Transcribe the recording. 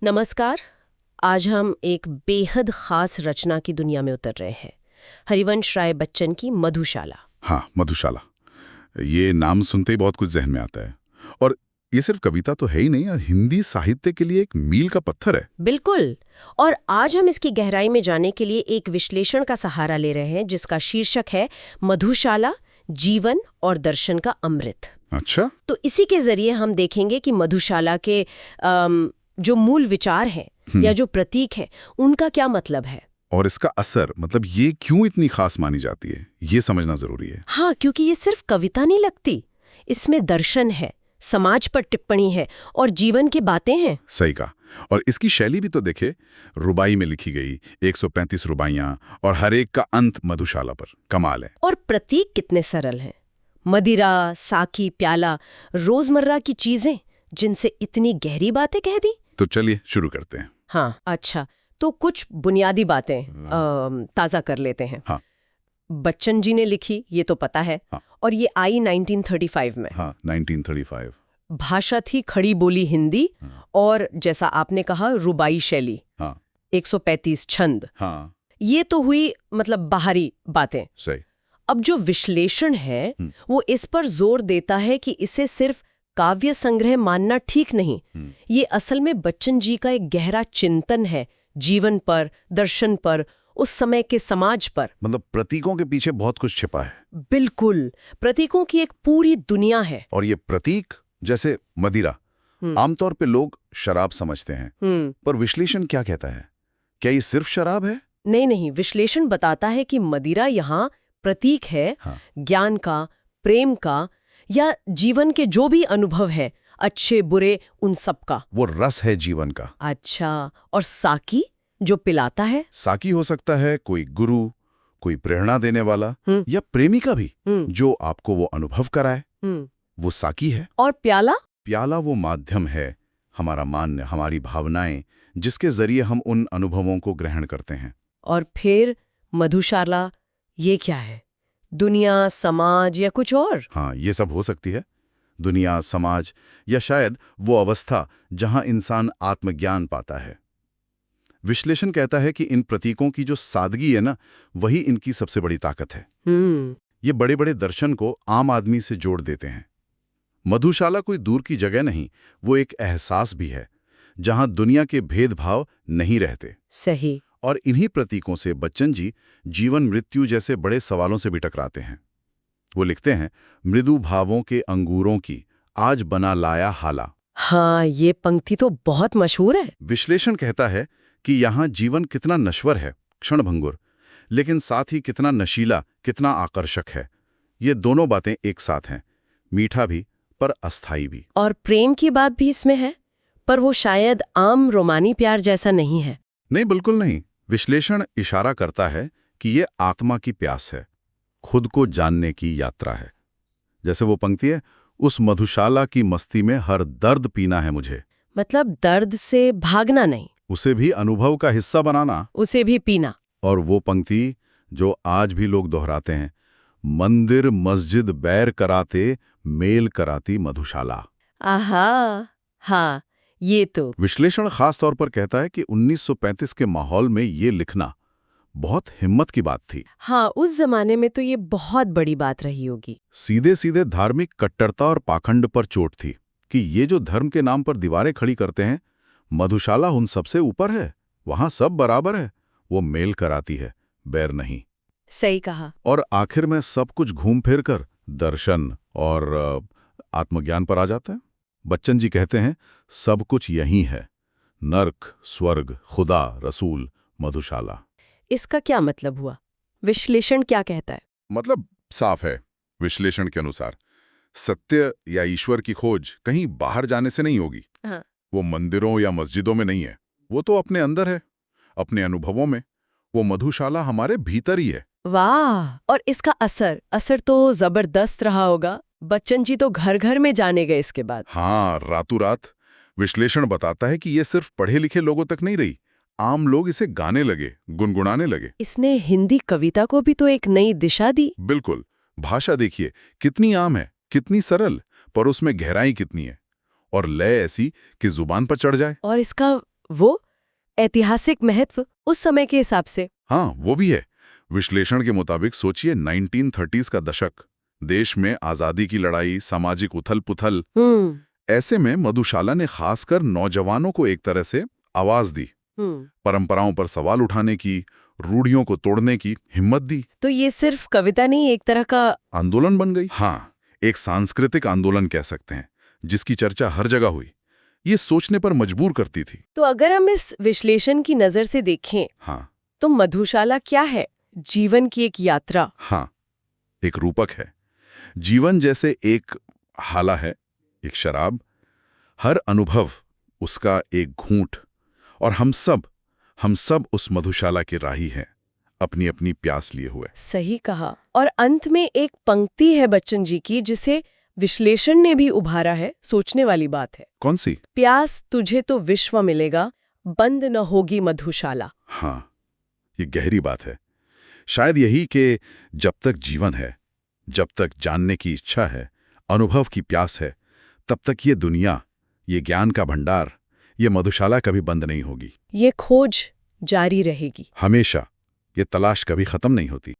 नमस्कार। आज हम एक बेहद खास रचना की दुनिया में उतर रहे हैं। हरिवंश राय बच्चन की मधुशाला। हाँ, मधुशाला। ये नाम सुनते ही बहुत कुछ जहन में आता है। और ये सिर्फ कविता तो है ही नहीं, हिंदी साहित्य के लिए एक मील का पत्थर है। बिल्कुल। और आज हम इसकी गहराई में जाने के लिए एक विश्लेषण का सहारा ले रहे हैं जिसका शीर्षक है मधुशाला, जीवन और दर्शन का अमृत। अच्छा। तो इसी के जरिए हम देखेंगे कि मधुशाला के जो मूल विचार हैं या जो प्रतीक हैं उनका क्या मतलब है और इसका असर, मतलब ये क्यों इतनी खास मानी जाती है, ये समझना जरूरी है। हाँ, क्योंकि ये सिर्फ कविता नहीं लगती, इसमें दर्शन है, समाज पर टिप्पणी है और जीवन की बातें हैं। सही कहा। और इसकी शैली भी तो देखे, रुबाई में लिखी गई 135 रुबाइयां और हर एक का अंत मधुशाला पर। कमाल है। और प्रतीक कितने सरल हैं। मदिरा, साकी, प्याला, रोजमर्रा की चीजें जिनसे इतनी गहरी बातें कह दी। तो चलिए शुरू करते हैं। हाँ, अच्छा, तो कुछ बुनियादी बातें ताज़ा कर लेते हैं। हाँ। बच्चन जी ने लिखी, ये तो पता है। हाँ। और ये आई 1935 में। हाँ, 1935। भाषा थी खड़ी बोली हिंदी। हाँ। और जैसा आपने कहा, रुबाई शैली। हाँ। 135 छंद। हाँ। ये तो हुई मतलब बाहरी बातें। सही। अब जो विश्लेषण है वो इस पर जोर देता है कि इसे सिर्फ काव्य संग्रह मानना ठीक नहीं। ये असल में बच्चन जी का एक गहरा चिंतन है जीवन पर, दर्शन पर, उस समय के समाज पर। मतलब प्रतीकों के पीछे बहुत कुछ छिपा है। बिल्कुल, प्रतीकों की एक पूरी दुनिया है। और ये प्रतीक, जैसे मदिरा, आमतौर पे लोग शराब समझते हैं, पर विश्लेषण क्या कहता है? क्या ये सिर्फ शराब है? नहीं नहीं, विश्लेषण बताता है कि मदिरा यहाँ प्रतीक है। हाँ। ज्ञान का, प्रेम का, या जीवन के जो भी अनुभव है, अच्छे बुरे, उन सब का। वो रस है जीवन का। अच्छा, और साकी जो पिलाता है? साकी हो सकता है कोई गुरु, कोई प्रेरणा देने वाला, या प्रेमिका भी, जो आपको वो अनुभव कराए, वो साकी है। और प्याला? प्याला वो माध्यम है, हमारा मान्य, हमारी भावनाएं, जिसके जरिए हम उन अनुभवों को ग्रहण करते हैं। और फिर मधुशाला, ये क्या है? दुनिया, समाज या कुछ और? हाँ, ये सब हो सकती है। दुनिया, समाज, या शायद वो अवस्था जहां इंसान आत्मज्ञान पाता है। विश्लेषण कहता है कि इन प्रतीकों की जो सादगी है ना, वही इनकी सबसे बड़ी ताकत है। ये बड़े बड़े दर्शन को आम आदमी से जोड़ देते हैं। मधुशाला कोई दूर की जगह नहीं, वो एक एहसास भी है जहां दुनिया के भेदभाव नहीं रहते। सही। और इन्हीं प्रतीकों से बच्चन जी जीवन मृत्यु जैसे बड़े सवालों से भी टकराते हैं। वो लिखते हैं, मृदु भावों के अंगूरों की आज बना लाया हाला। हाँ, ये पंक्ति तो बहुत मशहूर है। विश्लेषण कहता है कि यहाँ जीवन कितना नश्वर है, क्षणभंगुर, लेकिन साथ ही कितना नशीला, कितना आकर्षक है। ये दोनों बातें एक साथ हैं, मीठा भी पर अस्थाई भी। और प्रेम की बात भी इसमें है, पर वो शायद आम रोमानी प्यार जैसा नहीं है। नहीं, बिल्कुल नहीं। विश्लेषण इशारा करता है कि ये आत्मा की प्यास है, खुद को जानने की यात्रा है। जैसे वो पंक्ति है, उस मधुशाला की मस्ती में हर दर्द पीना है मुझे। मतलब दर्द से भागना नहीं, उसे भी अनुभव का हिस्सा बनाना, उसे भी पीना। और वो पंक्ति जो आज भी लोग दोहराते हैं, मंदिर मस्जिद बैर कराते, मेल कराती मधुशाला। आहा, हाँ, ये तो। विश्लेषण खास तौर पर कहता है कि 1935 के माहौल में ये लिखना बहुत हिम्मत की बात थी। हाँ, उस जमाने में तो ये बहुत बड़ी बात रही होगी। सीधे सीधे धार्मिक कट्टरता और पाखंड पर चोट थी कि ये जो धर्म के नाम पर दीवारें खड़ी करते हैं, मधुशाला उन सबसे ऊपर है, वहां सब बराबर है, वो मेल कराती है, बैर नहीं। सही कहा। और आखिर में सब कुछ घूम फिर कर दर्शन और आत्मज्ञान पर आ जाता है। बच्चन जी कहते हैं, सब कुछ यही है, नर्क, स्वर्ग, खुदा, रसूल, मधुशाला। इसका क्या मतलब हुआ? विश्लेषण क्या कहता है? मतलब साफ है। विश्लेषण के अनुसार सत्य या ईश्वर की खोज कहीं बाहर जाने से नहीं होगी। हाँ। वो मंदिरों या मस्जिदों में नहीं है, वो तो अपने अंदर है, अपने अनुभवों में। वो मधुशाला हमारे भीतर ही है। वाह! और इसका असर तो जबरदस्त रहा होगा। बच्चन जी तो घर घर में जाने गए इसके बाद। हाँ, रातों रात। विश्लेषण बताता है कि ये सिर्फ पढ़े लिखे लोगों तक नहीं रही, आम लोग इसे गाने लगे, गुनगुनाने लगे। इसने हिंदी कविता को भी तो एक नई दिशा दी। बिल्कुल। भाषा देखिए कितनी आम है, कितनी सरल, पर उसमें गहराई कितनी है, और लय ऐसी कि जुबान पर चढ़ जाए। और इसका वो ऐतिहासिक महत्व उस समय के हिसाब से। हाँ, वो भी है। विश्लेषण के मुताबिक सोचिए 1930s का दशक, देश में आजादी की लड़ाई, सामाजिक उथल-पुथल। ऐसे में मधुशाला ने खासकर नौजवानों को एक तरह से आवाज दी, परंपराओं पर सवाल उठाने की, रूढ़ियों को तोड़ने की हिम्मत दी। तो ये सिर्फ कविता नहीं, एक तरह का आंदोलन बन गई। हाँ, एक सांस्कृतिक आंदोलन कह सकते हैं, जिसकी चर्चा हर जगह हुई। ये सोचने पर मजबूर करती थी। तो अगर हम इस विश्लेषण की नजर से देखें, हाँ, तो मधुशाला क्या है? जीवन की एक यात्रा। हाँ, एक रूपक है। जीवन जैसे एक हाला है, एक शराब, हर अनुभव उसका एक घूंट, और हम सब उस मधुशाला के राही हैं, अपनी अपनी प्यास लिए हुए। सही कहा। और अंत में एक पंक्ति है बच्चन जी की, जिसे विश्लेषण ने भी उभारा है। सोचने वाली बात है। कौन सी? प्यास तुझे तो विश्व मिलेगा, बंद न होगी मधुशाला। हाँ, ये गहरी बात है। शायद यही कि जब तक जीवन है, जब तक जानने की इच्छा है, अनुभव की प्यास है, तब तक ये दुनिया, ये ज्ञान का भंडार, ये मधुशाला कभी बंद नहीं होगी। ये खोज जारी रहेगी हमेशा। ये तलाश कभी खत्म नहीं होती।